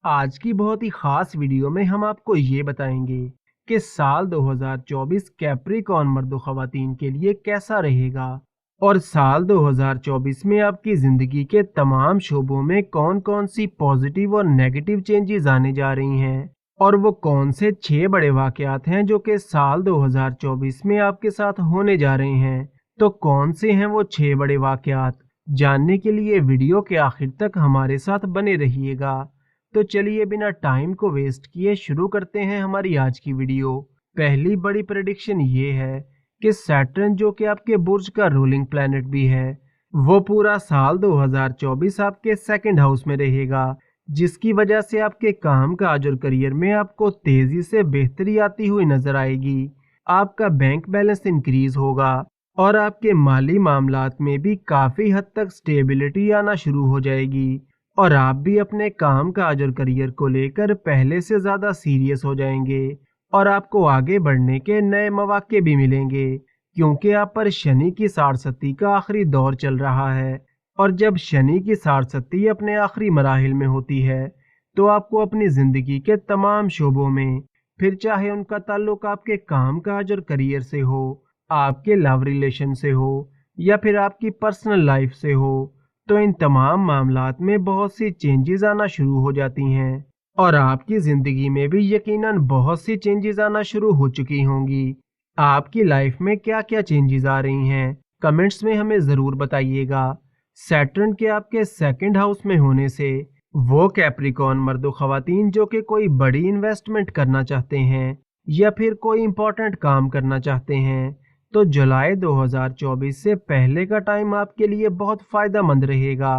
आज की बहुत ही खास वीडियो में हम आपको ये बताएंगे कि साल 2024 कैप्रिकॉर्न मर्दों ख़वातीन के लिए कैसा रहेगा और साल 2024 में आपकी ज़िंदगी के तमाम शोबों में कौन कौन सी पॉजिटिव और नेगेटिव चेंजेस आने जा रही हैं और वो कौन से 6 बड़े वाक़यात हैं जो कि साल 2024 में आपके साथ होने जा रहे हैं। तो कौन से हैं वो 6 बड़े वाक़यात, जानने के लिए वीडियो के आखिर तक हमारे साथ बने रहिएगा। तो चलिए बिना टाइम को वेस्ट किए शुरू करते हैं हमारी आज की वीडियो। पहली बड़ी प्रेडिक्शन ये है कि सैटर्न, जो कि आपके बुर्ज का रूलिंग प्लैनेट भी है, वो पूरा साल 2024 आपके सेकंड हाउस में रहेगा, जिसकी वजह से आपके काम काज और करियर में आपको तेजी से बेहतरी आती हुई नजर आएगी। आपका बैंक बैलेंस इंक्रीज होगा और आपके माली मामलात में भी काफी हद तक स्टेबिलिटी आना शुरू हो जाएगी और आप भी अपने काम काज और करियर को लेकर पहले से ज़्यादा सीरियस हो जाएंगे और आपको आगे बढ़ने के नए मौके भी मिलेंगे, क्योंकि आप पर शनि की साढ़सती का आखिरी दौर चल रहा है। और जब शनि की साढ़सती अपने आखिरी मराहिल में होती है तो आपको अपनी ज़िंदगी के तमाम शोबों में, फिर चाहे उनका ताल्लुक आपके काम काज और करियर से हो, आपके लव रिलेशन से हो या फिर आपकी पर्सनल लाइफ से हो, तो इन तमाम मामलात में बहुत सी चेंजेस आना शुरू हो जाती हैं और आपकी ज़िंदगी में भी यकीनन बहुत सी चेंजेस आना शुरू हो चुकी होंगी। आपकी लाइफ में क्या क्या चेंजेस आ रही हैं, कमेंट्स में हमें ज़रूर बताइएगा। सैटर्न के आपके सेकंड हाउस में होने से वो कैप्रिकॉर्न मर्दो ख़वातीन जो कि कोई बड़ी इन्वेस्टमेंट करना चाहते हैं या फिर कोई इम्पोर्टेंट काम करना चाहते हैं, तो जुलाई 2024 से पहले का टाइम आपके लिए बहुत फायदेमंद रहेगा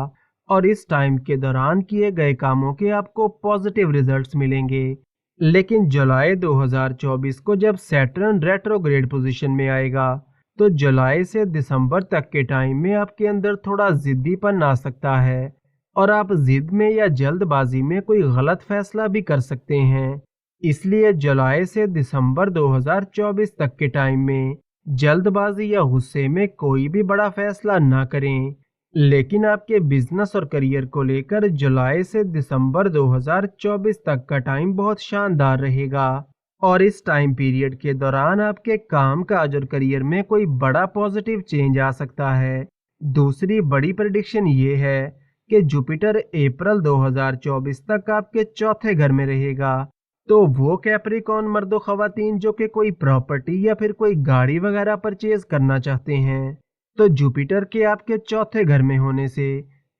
और इस टाइम के दौरान किए गए कामों के आपको पॉजिटिव रिजल्ट्स मिलेंगे। लेकिन जुलाई 2024 को जब सैटर्न रेट्रोग्रेड पोजीशन में आएगा तो जुलाई से दिसंबर तक के टाइम में आपके अंदर थोड़ा जिद्दीपन आ सकता है और आप जिद में या जल्दबाजी में कोई गलत फैसला भी कर सकते हैं। इसलिए जुलाई से दिसंबर 2024 तक के टाइम में जल्दबाजी या गुस्से में कोई भी बड़ा फैसला ना करें। लेकिन आपके बिजनेस और करियर को लेकर जुलाई से दिसंबर 2024 तक का टाइम बहुत शानदार रहेगा और इस टाइम पीरियड के दौरान आपके काम काज और करियर में कोई बड़ा पॉजिटिव चेंज आ सकता है। दूसरी बड़ी प्रेडिक्शन ये है कि जुपिटर अप्रैल 2024 तक आपके चौथे घर में रहेगा। तो वो कैप्रिकॉर्न मर्दो ख़वातीन जो कि कोई प्रॉपर्टी या फिर कोई गाड़ी वगैरह परचेज करना चाहते हैं, तो जुपिटर के आपके चौथे घर में होने से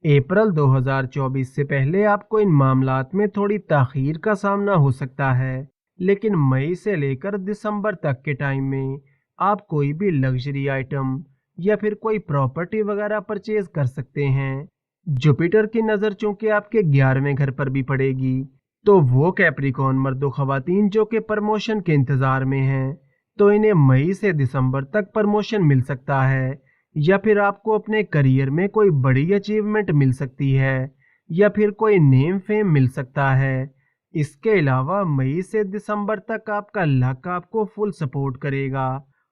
अप्रैल 2024 से पहले आपको इन मामलात में थोड़ी ताखीर का सामना हो सकता है। लेकिन मई से लेकर दिसंबर तक के टाइम में आप कोई भी लग्जरी आइटम या फिर कोई प्रॉपर्टी वगैरह परचेज कर सकते हैं। जुपिटर की नज़र चूंकि आपके 11वें घर पर भी पड़ेगी, तो वो कैप्रिकॉर्न मर्दो ख़वातीन जो कि प्रमोशन के इंतज़ार में हैं, तो इन्हें मई से दिसंबर तक प्रमोशन मिल सकता है या फिर आपको अपने करियर में कोई बड़ी अचीवमेंट मिल सकती है या फिर कोई नेम फेम मिल सकता है। इसके अलावा मई से दिसंबर तक आपका लक आपको फुल सपोर्ट करेगा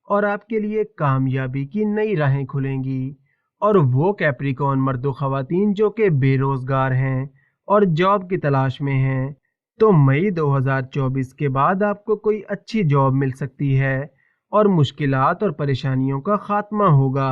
और आपके लिए कामयाबी की नई राहें खुलेंगी। और वो कैप्रिकॉर्न मर्दो ख़वातीन जो कि बेरोज़गार हैं और जॉब की तलाश में हैं, तो मई 2024 के बाद आपको कोई अच्छी जॉब मिल सकती है और मुश्किलात और परेशानियों का खात्मा होगा।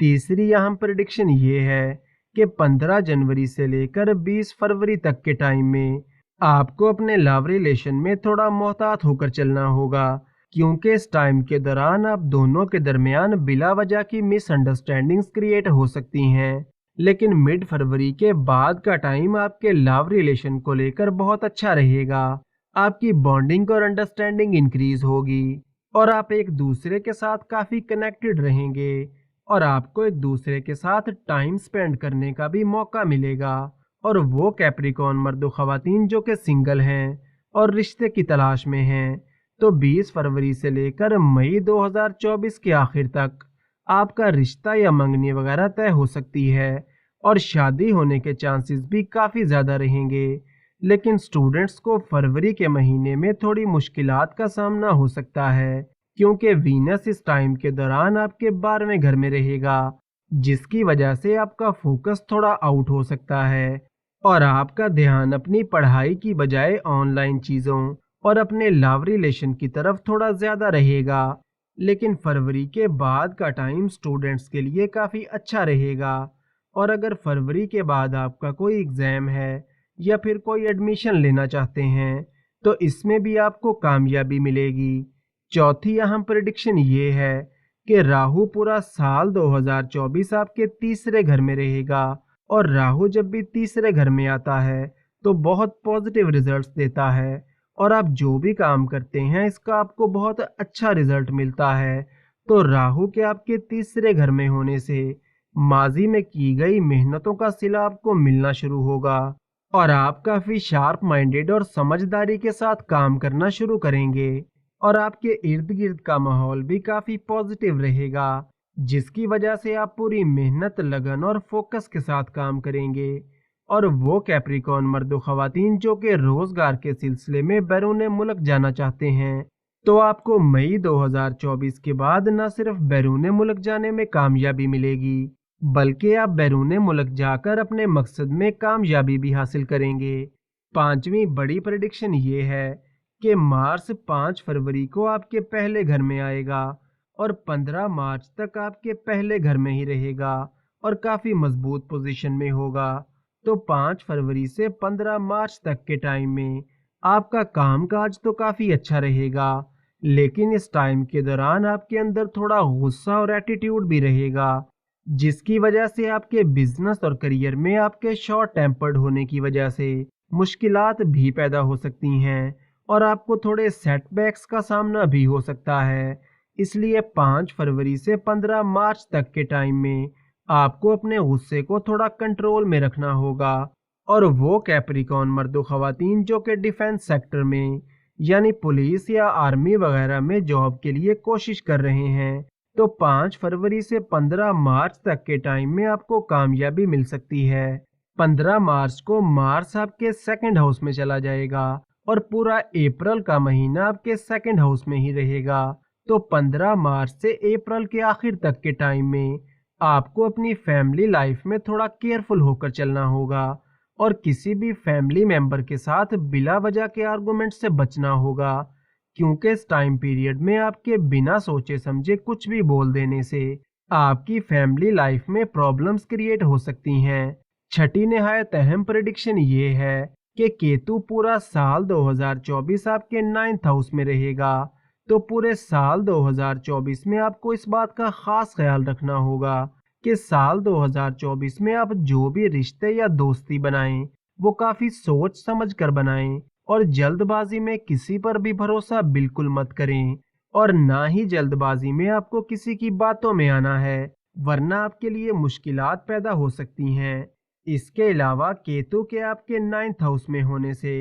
तीसरी अहम प्रेडिक्शन ये है कि 15 जनवरी से लेकर 20 फरवरी तक के टाइम में आपको अपने लव रिलेशन में थोड़ा मोहतात होकर चलना होगा, क्योंकि इस टाइम के दौरान आप दोनों के दरमियान बिला वजह की मिसअंडरस्टैंडिंग्स क्रिएट हो सकती हैं। लेकिन मिड फरवरी के बाद का टाइम आपके लव रिलेशन को लेकर बहुत अच्छा रहेगा। आपकी बॉन्डिंग और अंडरस्टैंडिंग इंक्रीज होगी और आप एक दूसरे के साथ काफ़ी कनेक्टेड रहेंगे और आपको एक दूसरे के साथ टाइम स्पेंड करने का भी मौका मिलेगा। और वो कैप्रिकॉर्न मर्दो ख़वातीन जो कि सिंगल हैं और रिश्ते की तलाश में हैं, तो 20 फरवरी से लेकर मई 2024 के आखिर तक आपका रिश्ता या मंगनी वगैरह तय हो सकती है और शादी होने के चांसेस भी काफ़ी ज़्यादा रहेंगे। लेकिन स्टूडेंट्स को फरवरी के महीने में थोड़ी मुश्किलात का सामना हो सकता है, क्योंकि वीनस इस टाइम के दौरान आपके 12वें घर में रहेगा, जिसकी वजह से आपका फोकस थोड़ा आउट हो सकता है और आपका ध्यान अपनी पढ़ाई की बजाय ऑनलाइन चीज़ों और अपने लव रिलेशन की तरफ थोड़ा ज़्यादा रहेगा। लेकिन फरवरी के बाद का टाइम स्टूडेंट्स के लिए काफ़ी अच्छा रहेगा। और अगर फरवरी के बाद आपका कोई एग्ज़ाम है या फिर कोई एडमिशन लेना चाहते हैं तो इसमें भी आपको कामयाबी मिलेगी। चौथी अहम प्रेडिक्शन ये है कि राहु पूरा साल 2024 आपके तीसरे घर में रहेगा। और राहु जब भी तीसरे घर में आता है तो बहुत पॉजिटिव रिजल्ट्स देता है और आप जो भी काम करते हैं इसका आपको बहुत अच्छा रिजल्ट मिलता है। तो राहु के आपके तीसरे घर में होने से माजी में की गई मेहनतों का सिला आपको मिलना शुरू होगा और आप काफी शार्प माइंडेड और समझदारी के साथ काम करना शुरू करेंगे। और आपके इर्द गिर्द का माहौल भी काफी पॉजिटिव रहेगा, जिसकी वजह से आप पूरी मेहनत, लगन और फोकस के साथ काम करेंगे। और वो कैप्रिकॉर्न मर्द व ख़वातीन जो कि रोजगार के सिलसिले में बैरून मुल्क जाना चाहते हैं, तो आपको मई 2024 के बाद न सिर्फ बैरून मुल्क जाने में कामयाबी मिलेगी बल्कि आप बैरून मुल्क जाकर अपने मकसद में कामयाबी भी हासिल करेंगे। पांचवी बड़ी प्रेडिक्शन ये है कि मार्स 5 फरवरी को आपके पहले घर में आएगा और 15 मार्च तक आपके पहले घर में ही रहेगा और काफ़ी मजबूत पोजीशन में होगा। तो 5 फरवरी से 15 मार्च तक के टाइम में आपका कामकाज तो काफ़ी अच्छा रहेगा, लेकिन इस टाइम के दौरान आपके अंदर थोड़ा गुस्सा और एटीट्यूड भी रहेगा, जिसकी वजह से आपके बिजनेस और करियर में आपके शॉर्ट टेम्पर्ड होने की वजह से मुश्किलात भी पैदा हो सकती हैं और आपको थोड़े सेटबैक्स का सामना भी हो सकता है। इसलिए 5 फरवरी से 15 मार्च तक के टाइम में आपको अपने गुस्से को थोड़ा कंट्रोल में रखना होगा। और वो कैप्रिकॉर्न मर्दो ख़वातीन जो कि डिफेंस सेक्टर में यानी पुलिस या आर्मी वगैरह में जॉब के लिए कोशिश कर रहे हैं, तो 5 फरवरी से 15 मार्च तक के टाइम में आपको कामयाबी मिल सकती है। 15 मार्च को मार्स आपके सेकंड हाउस में चला जाएगा और पूरा अप्रैल का महीना आपके सेकंड हाउस में ही रहेगा। तो 15 मार्च से अप्रैल के आखिर तक के टाइम में आपको अपनी फैमिली लाइफ में थोड़ा केयरफुल होकर चलना होगा और किसी भी फैमिली मेंबर के साथ बिला वजह के आर्गुमेंट से बचना होगा, क्योंकि इस टाइम पीरियड में आपके बिना सोचे समझे कुछ भी बोल देने से आपकी फैमिली लाइफ में प्रॉब्लम्स क्रिएट हो सकती हैं। छठी निहायत अहम प्रेडिक्शन ये है कि केतु पूरा साल 2024 आपके 9th हाउस में रहेगा। तो पूरे साल 2024 में आपको इस बात का खास ख्याल रखना होगा कि साल 2024 में आप जो भी रिश्ते या दोस्ती बनाएं वो काफी सोच समझ कर बनाएं और जल्दबाजी में किसी पर भी भरोसा बिल्कुल मत करें और ना ही जल्दबाजी में आपको किसी की बातों में आना है, वरना आपके लिए मुश्किलात पैदा हो सकती हैं। इसके अलावा केतु के आपके 9th हाउस में होने से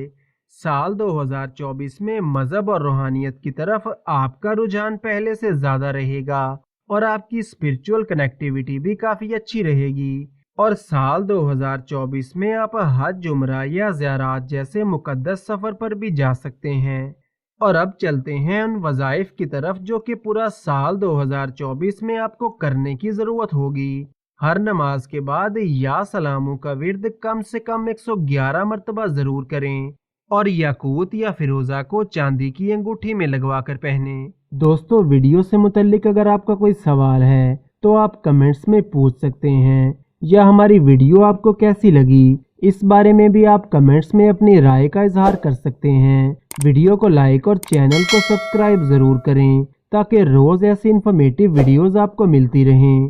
साल 2024 में मजहब और रूहानियत की तरफ आपका रुझान पहले से ज्यादा रहेगा और आपकी स्पिरिचुअल कनेक्टिविटी भी काफी अच्छी रहेगी। और साल 2024 में आप हज, उम्रा या ज़ियारत जैसे मुकद्दस सफर पर भी जा सकते हैं। और अब चलते हैं उन वज़ाइफ की तरफ जो कि पूरा साल 2024 में आपको करने की ज़रूरत होगी। हर नमाज के बाद या सलामों का विर्द कम से कम 111 मरतबा ज़रूर करें और याकूत या फिरोज़ा को चांदी की अंगूठी में लगवा कर पहने। दोस्तों, वीडियो से मुतल्लिक अगर आपका कोई सवाल है तो आप कमेंट्स में पूछ सकते हैं, या हमारी वीडियो आपको कैसी लगी इस बारे में भी आप कमेंट्स में अपनी राय का इजहार कर सकते हैं। वीडियो को लाइक और चैनल को सब्सक्राइब ज़रूर करें ताकि रोज़ ऐसी इन्फॉर्मेटिव वीडियोज़ आपको मिलती रहें।